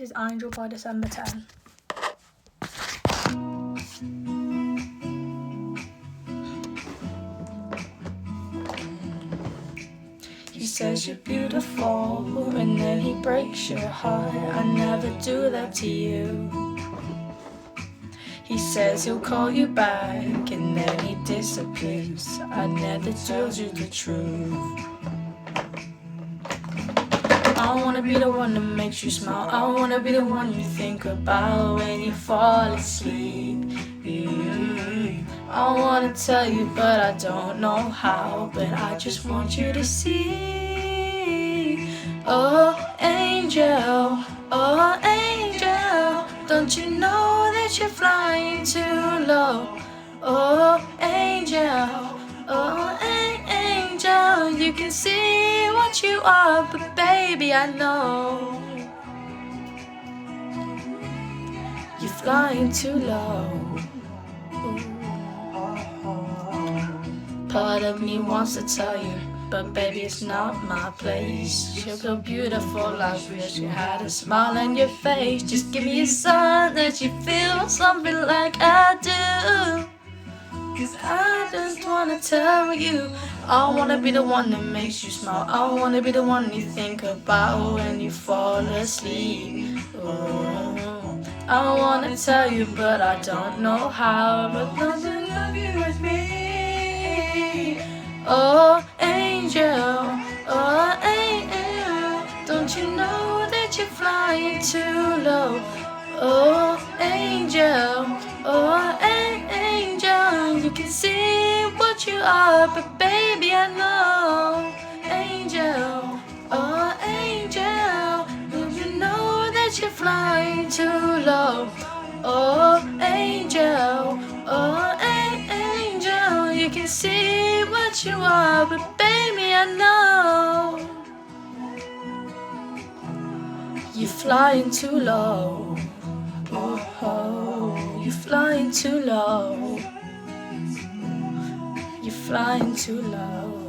This is Angel by December 10. He says you're beautiful, and then he breaks your heart. I never do that to you. He says he'll call you back, and then he disappears. I never told you the truth. I wanna be the one that makes you smile. I wanna be the one you think about when you fall asleep. I wanna tell you, but I don't know how. But I just want you to see. Oh, angel, don't you know that you're flying too low? Oh, angel, angel, you can see what you are, but baby, I know you're flying too low. Part of me wants to tell you, but baby, it's not my place. You're so beautiful, I wish you had a smile on your face. Just give me a sign that you feel something like I do. 'Cause I just wanna tell you, I wanna be the one that makes you smile. I wanna be the one you think about when you fall asleep. I wanna tell you, but I don't know how. But doesn't love you with me. Oh, angel, don't you know that you're flying too low? Oh, angel, angel, you can see what you are, but baby, I know. Angel, do you know that you're flying too low? Oh, angel, angel, you can see what you are, but baby, I know you're flying too low. Oh, you're flying too low. You're flying too low.